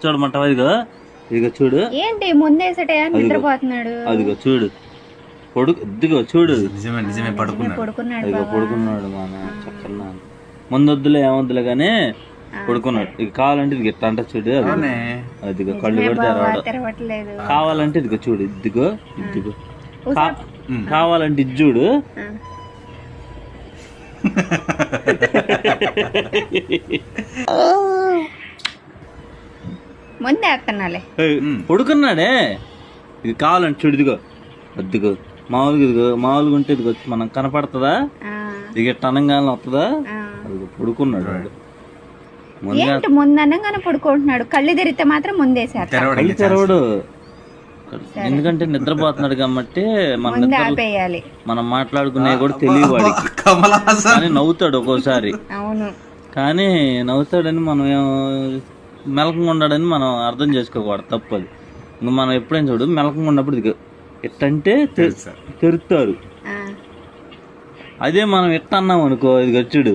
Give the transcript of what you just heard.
చూడమంటావా? ఇదిగో చూడు. ఏంటి ముందేసటే నిద్రపోతున్నాడు? అదిగో చూడు, ఇదిగో చూడు. నిజమే పడుకున్నాడు మన చక్కగా. ముందొద్దులే ఏమొద్దులే గానీ పడుకున్నాడు. ఇక కావాలంటే ఇది గిట్ట అంట చూడు. అదిగో కళ్ళు పెడితే తెరవట్లేదు. కావాలంటే ఇదిగో చూడు, ఇదిగో కావాలంటే ఇది చూడు. ముందేస్తున్నాలే. పడుకున్నాడే. ఇది కావాలంటే చూడు, ఇదిగో అద్దుగో మామూలుగా ఉంటే ఇదిగో మనం కనపడుతుందా? ఇది గిట్ట అనగానే వస్తుందా? అదిగో పడుకున్నాడు వాడు. ముందనగానే పడుకుంటున్నాడు. కళ్ళు తెరిస్తే మాత్రం ముందేసారు. కళ్ళు తెరవడు, ఎందుకంటే నిద్రపోతున్నాడు కాబట్టి మనం మాట్లాడుకునే కూడా తెలియదు వాడికి. కానీ నవ్వుతాడు ఒక్కోసారి. అవును, కానీ నవ్వుతాడని మనం మెలకంగా ఉన్నాడని మనం అర్థం చేసుకోకూడదు, తప్పదు. ఇంకా మనం ఎప్పుడైనా చూడు మెలకంగా ఉన్నప్పుడు ఇది ఎట్టంటే తెరుతారు. అదే మనం ఎట్ట అన్నాం అనుకో, ఇది చూడు